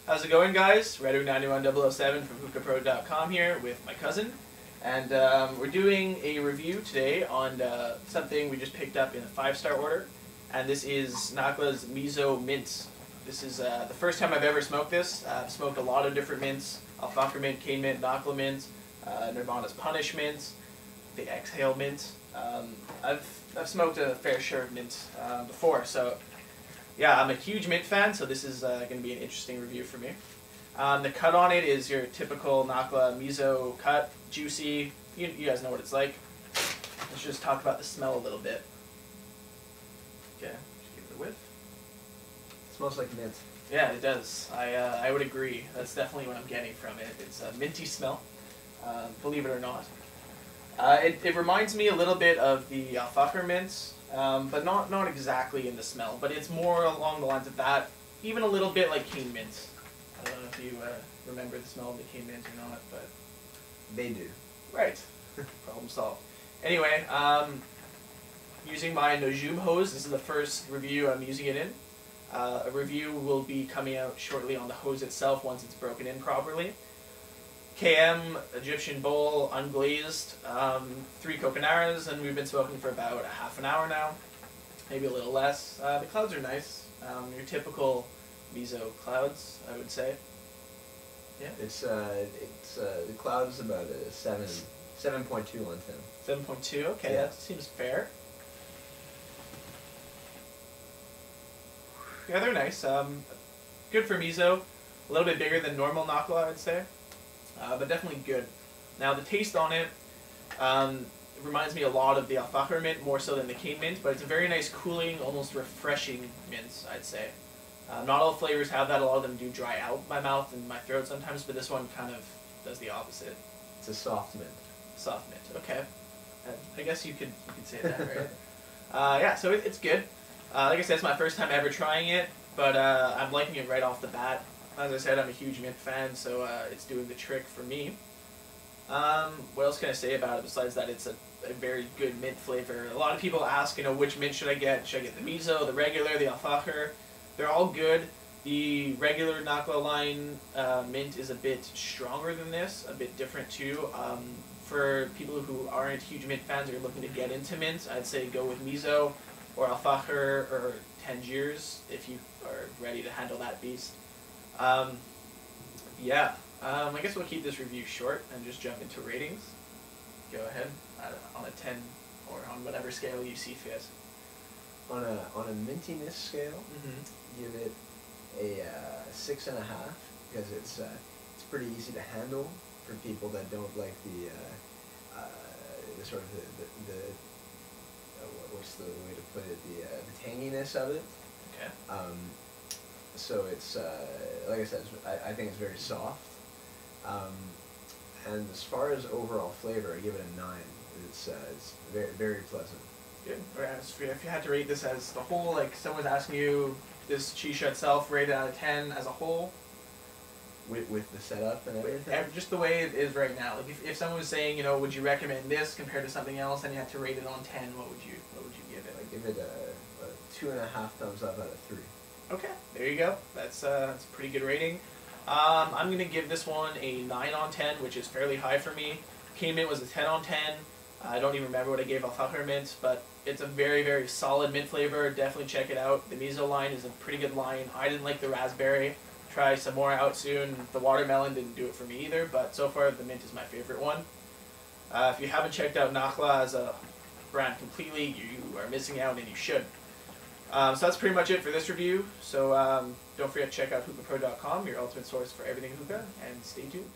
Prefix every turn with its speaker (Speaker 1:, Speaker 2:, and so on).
Speaker 1: How's it going, guys? Redu91007 from hookahpro.com here with my cousin. And we're doing a review today on something we just picked up in a 5-star order. And this is Nakhla's Mizo Mint. This is the first time I've ever smoked this. I've smoked a lot of different mints. Al-Fakr mint, Cane mint, Nakhla mint, Nirvana's Punish mint, the Exhale mint. I've smoked a fair share of mint before, so yeah, I'm a huge mint fan, so this is going to be an interesting review for me. The cut on it is your typical Nakhla Mizo cut, juicy. You guys know what it's like. Let's just talk about the smell a little bit. Okay, just give it a whiff.
Speaker 2: It smells like mint.
Speaker 1: Yeah, it does. I would agree. That's definitely what I'm getting from it. It's a minty smell, believe it or not. It reminds me a little bit of the Al-Fakr mints, but not exactly in the smell. But it's more along the lines of that, even a little bit like cane mint. I don't know if you remember the smell of the cane mint or not, but
Speaker 2: They do.
Speaker 1: right. Problem solved. Anyway, using my Nojum hose. This is the first review I'm using it in. A review will be coming out shortly on the hose itself once it's broken in properly. KM, Egyptian bowl, unglazed, 3 coconaras, and we've been smoking for about a half an hour now, maybe a little less. The clouds are nice, your typical Mizo clouds, I would say. Yeah.
Speaker 2: The cloud is about a 7.2 on 10.
Speaker 1: 7.2, okay,
Speaker 2: yeah.
Speaker 1: That seems fair. Yeah, they're nice. Good for Mizo. A little bit bigger than normal Nakhla, I'd say. But definitely good. Now the taste on it reminds me a lot of the Al-Fakr mint, more so than the cane mint, but it's a very nice, cooling, almost refreshing mint, I'd say. Not all flavors have that. A lot of them do dry out my mouth and my throat sometimes, but this one kind of does the opposite.
Speaker 2: It's a soft mint.
Speaker 1: Soft mint, okay. I guess you could say that, right? Yeah, so it's good. Like I said, it's my first time ever trying it, but I'm liking it right off the bat. As I said, I'm a huge mint fan, so it's doing the trick for me. What else can I say about it besides that it's a very good mint flavor? A lot of people ask, which mint should I get? Should I get the Mizo, the regular, the Al-Fakr? They're all good. The regular Nakhla line mint is a bit stronger than this, a bit different too. For people who aren't huge mint fans or are looking to get into mint, I'd say go with Mizo or Al-Fakr or Tangiers if you are ready to handle that beast. Yeah, I guess we'll keep this review short and just jump into ratings. Go ahead, on a 10 or on whatever scale you see fit.
Speaker 2: On a mintiness scale, give it a 6.5 because it's pretty easy to handle for people that don't like the sort of the what's the way to put it, the tanginess of it.
Speaker 1: Okay.
Speaker 2: So it's, like I said, I think it's very soft. And as far as overall flavor, I give it a 9. It's very, very pleasant.
Speaker 1: Good. If you had to rate this as the whole, like someone's asking you this shisha itself, rated out of 10 as a whole?
Speaker 2: With the setup and everything?
Speaker 1: Just the way it is right now. Like if someone was saying, would you recommend this compared to something else, and you had to rate it on 10, what would you give it?
Speaker 2: I give it a 2.5 thumbs up out of 3.
Speaker 1: Okay, there you go. That's a pretty good rating. I'm going to give this one a 9 on 10, which is fairly high for me. Cane mint was a 10 on 10. I don't even remember what I gave Al-Fakr mint, but it's a very, very solid mint flavor. Definitely check it out. The Mizo line is a pretty good line. I didn't like the raspberry. Try some more out soon. The watermelon didn't do it for me either, but so far the mint is my favorite one. If you haven't checked out Nakhla as a brand completely, you are missing out, and you should. So that's pretty much it for this review. So don't forget to check out hookahpro.com, your ultimate source for everything hookah, and stay tuned.